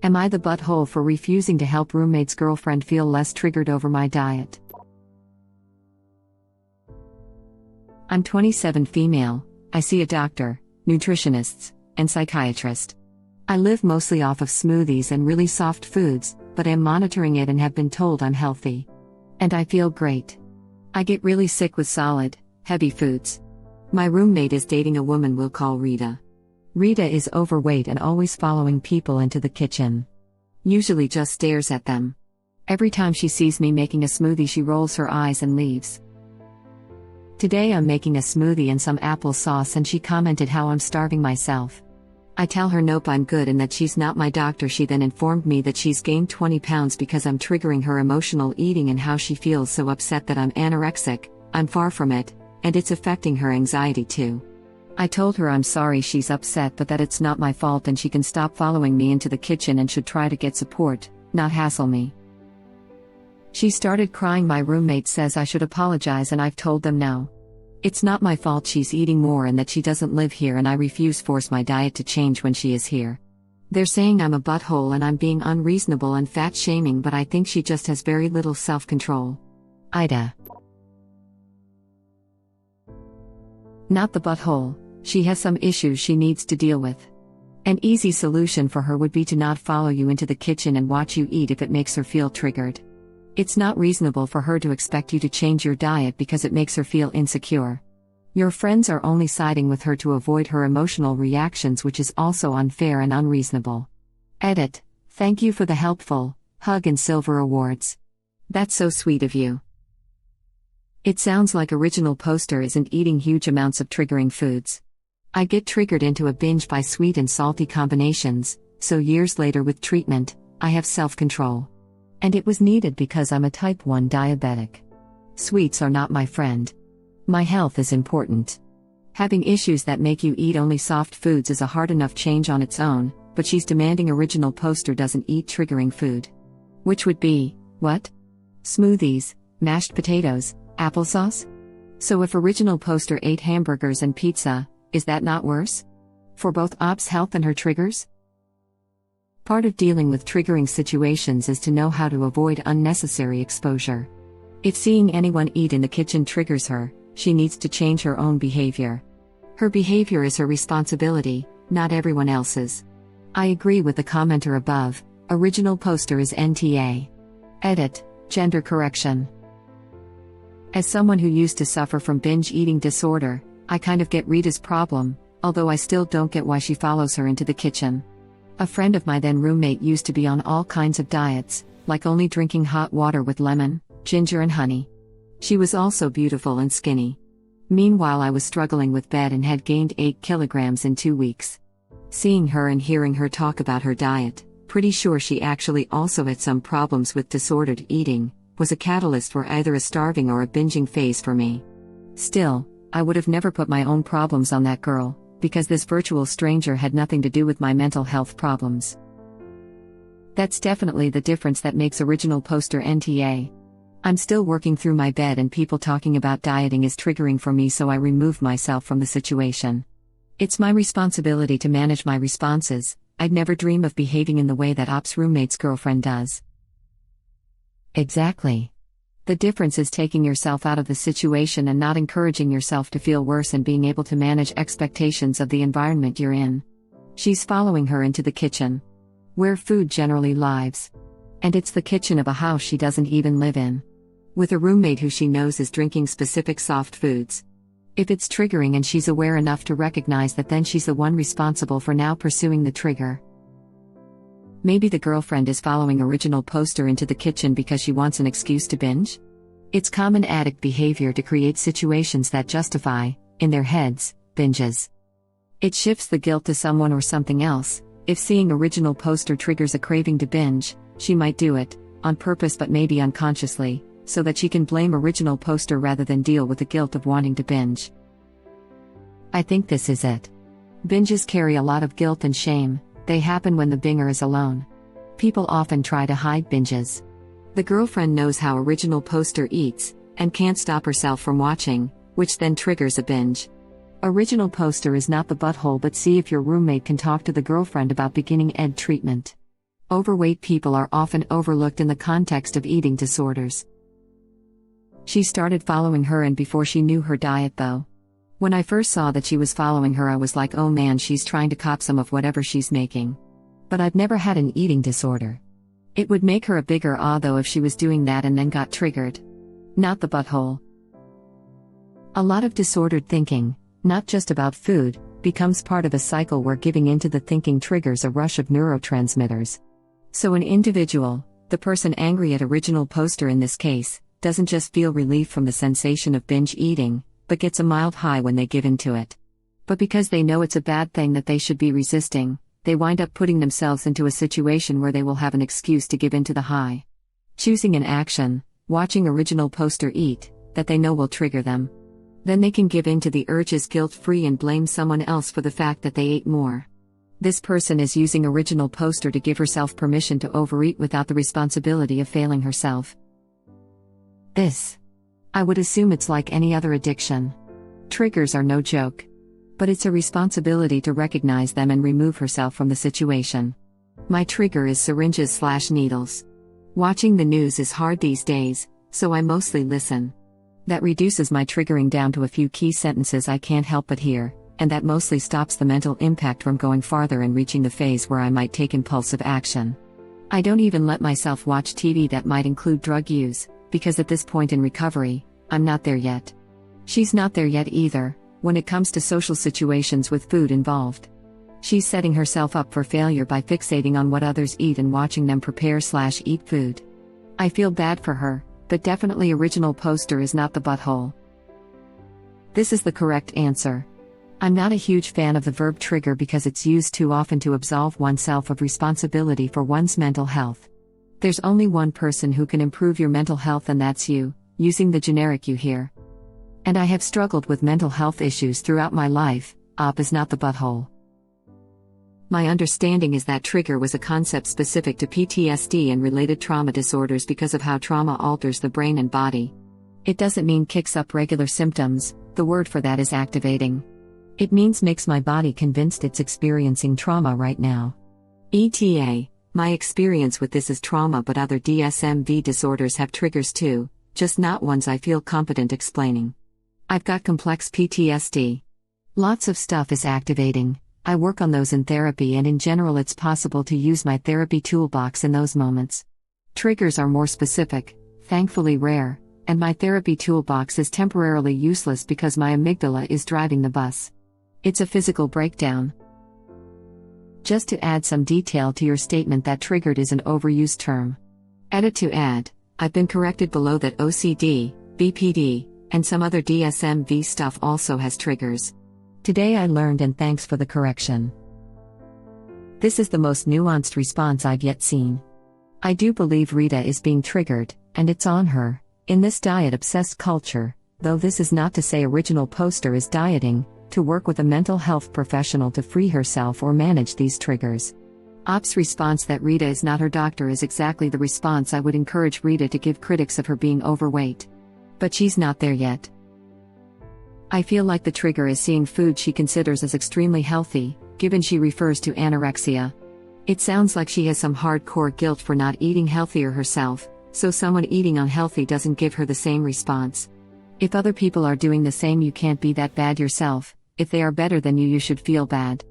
Am I the butthole for refusing to help roommate's girlfriend feel less triggered over my diet? I'm 27, female. I see a doctor, nutritionists, and psychiatrist. I live mostly off of smoothies and really soft foods, but am monitoring it and have been told I'm healthy. And I feel great. I get really sick with solid, heavy foods. My roommate is dating a woman we'll call Rita. Rita is overweight and always following people into the kitchen. Usually just stares at them. Every time she sees me making a smoothie, she rolls her eyes and leaves. Today I'm making a smoothie and some applesauce, and she commented how I'm starving myself. I tell her nope, I'm good, and that she's not my doctor. She then informed me that she's gained 20 pounds because I'm triggering her emotional eating, and how she feels so upset that I'm anorexic. I'm far from it, and it's affecting her anxiety too. I told her I'm sorry she's upset, but that it's not my fault and she can stop following me into the kitchen and should try to get support, not hassle me. She started crying. My roommate says I should apologize, and I've told them no. It's not my fault she's eating more and that she doesn't live here, and I refuse force my diet to change when she is here. They're saying I'm a butthole and I'm being unreasonable and fat shaming, but I think she just has very little self-control. AITA. Not the butthole. She has some issues she needs to deal with. An easy solution for her would be to not follow you into the kitchen and watch you eat if it makes her feel triggered. It's not reasonable for her to expect you to change your diet because it makes her feel insecure. Your friends are only siding with her to avoid her emotional reactions, which is also unfair and unreasonable. Edit. Thank you for the helpful hug and silver awards. That's so sweet of you. It sounds like original poster isn't eating huge amounts of triggering foods. I get triggered into a binge by sweet and salty combinations, so years later with treatment, I have self-control. And it was needed because I'm a type 1 diabetic. Sweets are not my friend. My health is important. Having issues that make you eat only soft foods is a hard enough change on its own, but she's demanding original poster doesn't eat triggering food. Which would be, what? Smoothies, mashed potatoes, applesauce? So if original poster ate hamburgers and pizza, is that not worse? For both Op's health and her triggers? Part of dealing with triggering situations is to know how to avoid unnecessary exposure. If seeing anyone eat in the kitchen triggers her, she needs to change her own behavior. Her behavior is her responsibility, not everyone else's. I agree with the commenter above. Original poster is NTA. Edit. Gender correction. As someone who used to suffer from binge eating disorder, I kind of get Rita's problem, although I still don't get why she follows her into the kitchen. A friend of my then roommate used to be on all kinds of diets, like only drinking hot water with lemon, ginger and honey. She was also beautiful and skinny. Meanwhile, I was struggling with bed and had gained 8 kilograms in 2 weeks. Seeing her and hearing her talk about her diet, pretty sure she actually also had some problems with disordered eating, was a catalyst for either a starving or a binging phase for me. Still, I would have never put my own problems on that girl, because this virtual stranger had nothing to do with my mental health problems. That's definitely the difference that makes original poster NTA. I'm still working through my bed, and people talking about dieting is triggering for me, so I removed myself from the situation. It's my responsibility to manage my responses. I'd never dream of behaving in the way that Op's roommate's girlfriend does. Exactly. The difference is taking yourself out of the situation and not encouraging yourself to feel worse, and being able to manage expectations of the environment you're in. She's following her into the kitchen, where food generally lives. And it's the kitchen of a house she doesn't even live in, with a roommate who she knows is drinking specific soft foods. If it's triggering and she's aware enough to recognize that, then she's the one responsible for now pursuing the trigger. Maybe the girlfriend is following original poster into the kitchen because she wants an excuse to binge? It's common addict behavior to create situations that justify, in their heads, binges. It shifts the guilt to someone or something else. If seeing original poster triggers a craving to binge, she might do it, on purpose but maybe unconsciously, so that she can blame original poster rather than deal with the guilt of wanting to binge. I think this is it. Binges carry a lot of guilt and shame. They happen when the binger is alone. People often try to hide binges. The girlfriend knows how original poster eats, and can't stop herself from watching, which then triggers a binge. Original poster is not the butthole, but see if your roommate can talk to the girlfriend about beginning ED treatment. Overweight people are often overlooked in the context of eating disorders. She started following her and before she knew her diet though. When I first saw that she was following her, I was like, oh man, she's trying to cop some of whatever she's making. But I've never had an eating disorder. It would make her a bigger awe though if she was doing that and then got triggered. Not the butthole. A lot of disordered thinking, not just about food, becomes part of a cycle where giving into the thinking triggers a rush of neurotransmitters. So an individual, the person angry at original poster in this case, doesn't just feel relief from the sensation of binge eating, but gets a mild high when they give into it. But because they know it's a bad thing that they should be resisting, they wind up putting themselves into a situation where they will have an excuse to give into the high. Choosing an action, watching original poster eat, that they know will trigger them. Then they can give in to the urges guilt-free and blame someone else for the fact that they ate more. This person is using original poster to give herself permission to overeat without the responsibility of failing herself. I would assume it's like any other addiction. Triggers are no joke. But it's a responsibility to recognize them and remove herself from the situation. My trigger is syringes/needles. Watching the news is hard these days, so I mostly listen. That reduces my triggering down to a few key sentences I can't help but hear, and that mostly stops the mental impact from going farther and reaching the phase where I might take impulsive action. I don't even let myself watch TV that might include drug use, because at this point in recovery, I'm not there yet. She's not there yet either, when it comes to social situations with food involved. She's setting herself up for failure by fixating on what others eat and watching them prepare/eat food. I feel bad for her, but definitely original poster is not the butthole. This is the correct answer. I'm not a huge fan of the verb trigger because it's used too often to absolve oneself of responsibility for one's mental health. There's only one person who can improve your mental health, and that's you, using the generic you here. And I have struggled with mental health issues throughout my life. Op is not the butthole. My understanding is that trigger was a concept specific to PTSD and related trauma disorders because of how trauma alters the brain and body. It doesn't mean kicks up regular symptoms, the word for that is activating. It means makes my body convinced it's experiencing trauma right now. ETA, my experience with this is trauma, but other DSM-V disorders have triggers too, just not ones I feel competent explaining. I've got complex PTSD. Lots of stuff is activating. I work on those in therapy, and in general it's possible to use my therapy toolbox in those moments. Triggers are more specific, thankfully rare, and my therapy toolbox is temporarily useless because my amygdala is driving the bus. It's a physical breakdown. Just to add some detail to your statement that triggered is an overused term. Edit to add, I've been corrected below that OCD, BPD, and some other DSM-V stuff also has triggers. Today I learned, and thanks for the correction. This is the most nuanced response I've yet seen. I do believe Rita is being triggered, and it's on her, in this diet-obsessed culture, though this is not to say original poster is dieting, to work with a mental health professional to free herself or manage these triggers. Op's response that Rita is not her doctor is exactly the response I would encourage Rita to give critics of her being overweight. But she's not there yet. I feel like the trigger is seeing food she considers as extremely healthy, given she refers to anorexia. It sounds like she has some hardcore guilt for not eating healthier herself, so someone eating unhealthy doesn't give her the same response. If other people are doing the same, you can't be that bad yourself. If they are better than you should feel bad.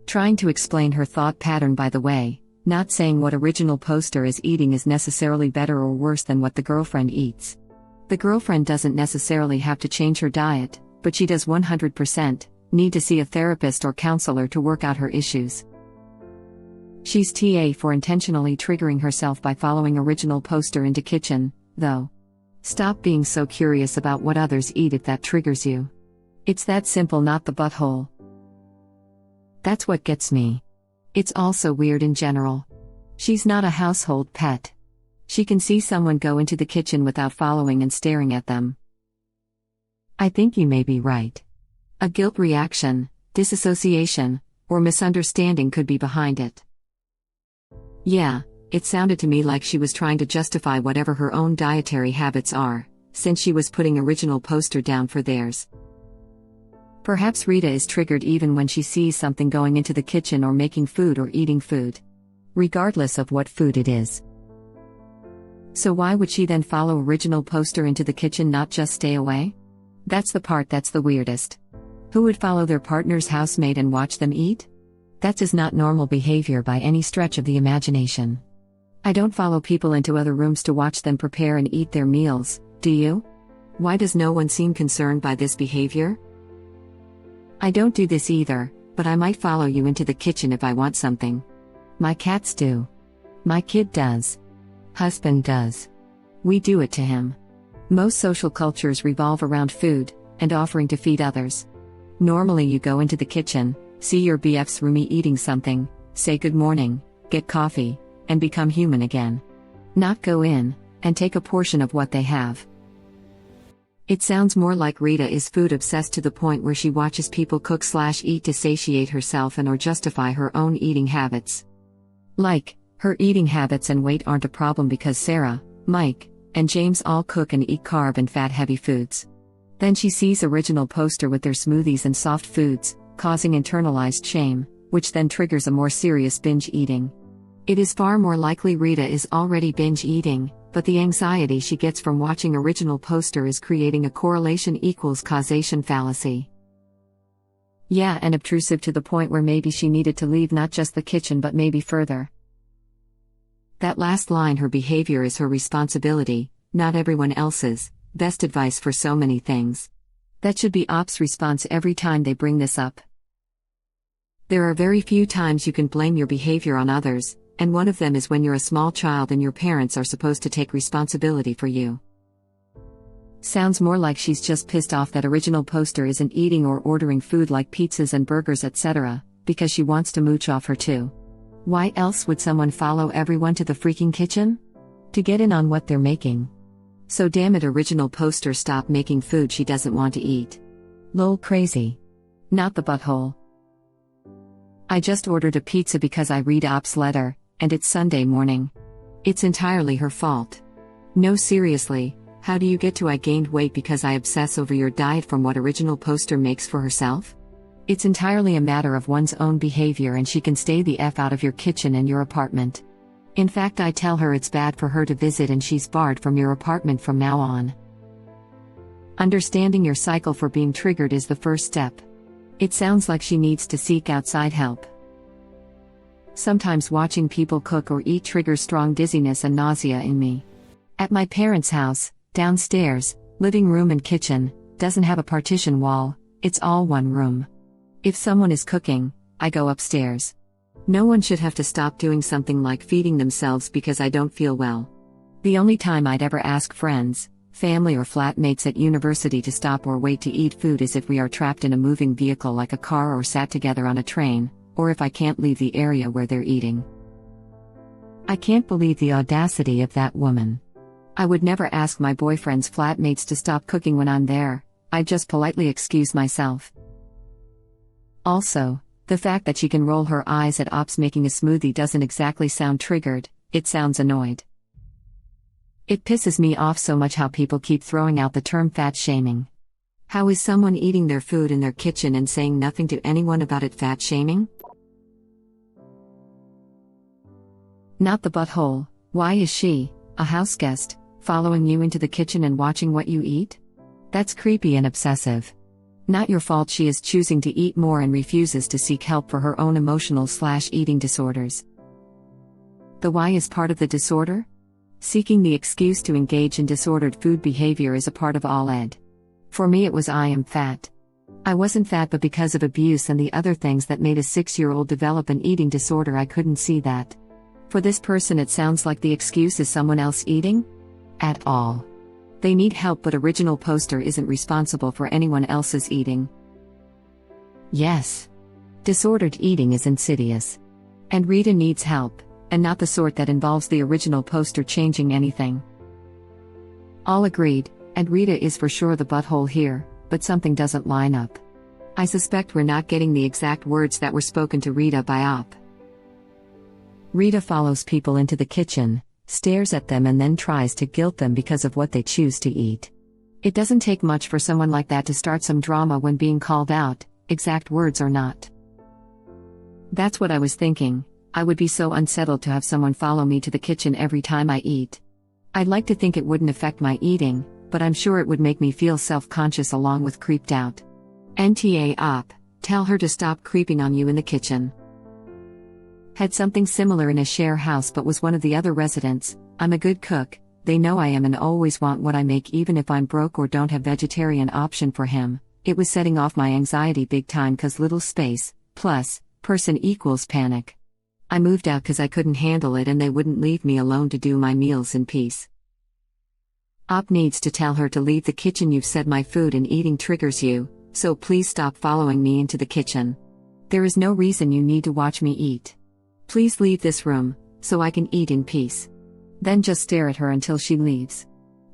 Trying to explain her thought pattern, by the way, not saying what original poster is eating is necessarily better or worse than what the girlfriend eats. The girlfriend doesn't necessarily have to change her diet, but she does 100% need to see a therapist or counselor to work out her issues. She's TA for intentionally triggering herself by following original poster into kitchen, though. Stop being so curious about what others eat if that triggers you. It's that simple, not the butthole. That's what gets me. It's also weird in general. She's not a household pet. She can see someone go into the kitchen without following and staring at them. I think you may be right. A guilt reaction, disassociation, or misunderstanding could be behind it. Yeah, it sounded to me like she was trying to justify whatever her own dietary habits are, since she was putting original poster down for theirs. Perhaps Rita is triggered even when she sees something going into the kitchen or making food or eating food. regardless of what food it is. So why would she then follow original poster into the kitchen, not just stay away? That's the part that's the weirdest. Who would follow their partner's housemate and watch them eat? That is not normal behavior by any stretch of the imagination. I don't follow people into other rooms to watch them prepare and eat their meals, do you? Why does no one seem concerned by this behavior? I don't do this either, but I might follow you into the kitchen if I want something. My cats do. My kid does. Husband does. We do it to him. Most social cultures revolve around food, and offering to feed others. Normally you go into the kitchen, see your BF's roomie eating something, say good morning, get coffee, and become human again. Not go in, and take a portion of what they have. It sounds more like Rita is food obsessed to the point where she watches people cook/eat to satiate herself and or justify her own eating habits. Like, her eating habits and weight aren't a problem because Sarah, Mike, and James all cook and eat carb and fat-heavy foods. Then she sees original poster with their smoothies and soft foods, causing internalized shame, which then triggers a more serious binge eating. It is far more likely Rita is already binge eating, but the anxiety she gets from watching original poster is creating a correlation equals causation fallacy. Yeah, and obtrusive to the point where maybe she needed to leave not just the kitchen but maybe further. That last line, her behavior is her responsibility, not everyone else's, best advice for so many things. That should be Op's response every time they bring this up. There are very few times you can blame your behavior on others, and one of them is when you're a small child and your parents are supposed to take responsibility for you. Sounds more like she's just pissed off that original poster isn't eating or ordering food like pizzas and burgers etc., because she wants to mooch off her too. Why else would someone follow everyone to the freaking kitchen? To get in on what they're making. So damn it, original poster, stop making food she doesn't want to eat. Lol, crazy. Not the butthole. I just ordered a pizza because I read Op's letter, and it's Sunday morning. It's entirely her fault. No, seriously, how do you get to I gained weight because I obsess over your diet from what original poster makes for herself? It's entirely a matter of one's own behavior, and she can stay the F out of your kitchen and your apartment. In fact, I tell her it's bad for her to visit and she's barred from your apartment from now on. Understanding your cycle for being triggered is the first step. It sounds like she needs to seek outside help. Sometimes watching people cook or eat triggers strong dizziness and nausea in me. At my parents' house, downstairs, living room and kitchen, doesn't have a partition wall, it's all one room. If someone is cooking, I go upstairs. No one should have to stop doing something like feeding themselves because I don't feel well. The only time I'd ever ask friends, family or flatmates at university to stop or wait to eat food is if we are trapped in a moving vehicle like a car or sat together on a train, or if I can't leave the area where they're eating. I can't believe the audacity of that woman. I would never ask my boyfriend's flatmates to stop cooking when I'm there, I'd just politely excuse myself. Also, the fact that she can roll her eyes at Ops making a smoothie doesn't exactly sound triggered, it sounds annoyed. It pisses me off so much how people keep throwing out the term fat shaming. How is someone eating their food in their kitchen and saying nothing to anyone about it fat shaming? Not the butthole, why is she, a house guest, following you into the kitchen and watching what you eat? That's creepy and obsessive. Not your fault she is choosing to eat more and refuses to seek help for her own emotional/eating disorders. The why is part of the disorder? Seeking the excuse to engage in disordered food behavior is a part of all ed. For me it was I am fat. I wasn't fat, but because of abuse and the other things that made a 6-year-old develop an eating disorder I couldn't see that. For this person it sounds like the excuse is someone else eating? At all. They need help, but original poster isn't responsible for anyone else's eating. Yes. Disordered eating is insidious. And Rita needs help, and not the sort that involves the original poster changing anything. All agreed, and Rita is for sure the butthole here, but something doesn't line up. I suspect we're not getting the exact words that were spoken to Rita by Op. Rita follows people into the kitchen, stares at them and then tries to guilt them because of what they choose to eat. It doesn't take much for someone like that to start some drama when being called out, exact words or not. That's what I was thinking. I would be so unsettled to have someone follow me to the kitchen every time I eat. I'd like to think it wouldn't affect my eating, but I'm sure it would make me feel self-conscious along with creeped out. NTA op, tell her to stop creeping on you in the kitchen. Had something similar in a share house but was one of the other residents. I'm a good cook, they know I am and always want what I make even if I'm broke or don't have vegetarian option for him. It was setting off my anxiety big time cause little space, plus, person equals panic. I moved out cause I couldn't handle it and they wouldn't leave me alone to do my meals in peace. Op needs to tell her to leave the kitchen. You've said my food and eating triggers you, so please stop following me into the kitchen. There is no reason you need to watch me eat. Please leave this room, so I can eat in peace. Then just stare at her until she leaves.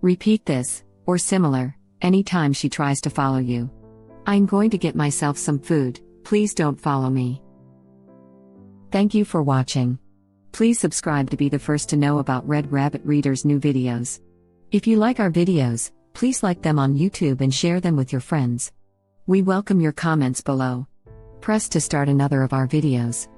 Repeat this, or similar, anytime she tries to follow you. I'm going to get myself some food, please don't follow me. Thank you for watching. Please subscribe to be the first to know about Red Rabbit Reader's new videos. If you like our videos, please like them on YouTube and share them with your friends. We welcome your comments below. Press to start another of our videos.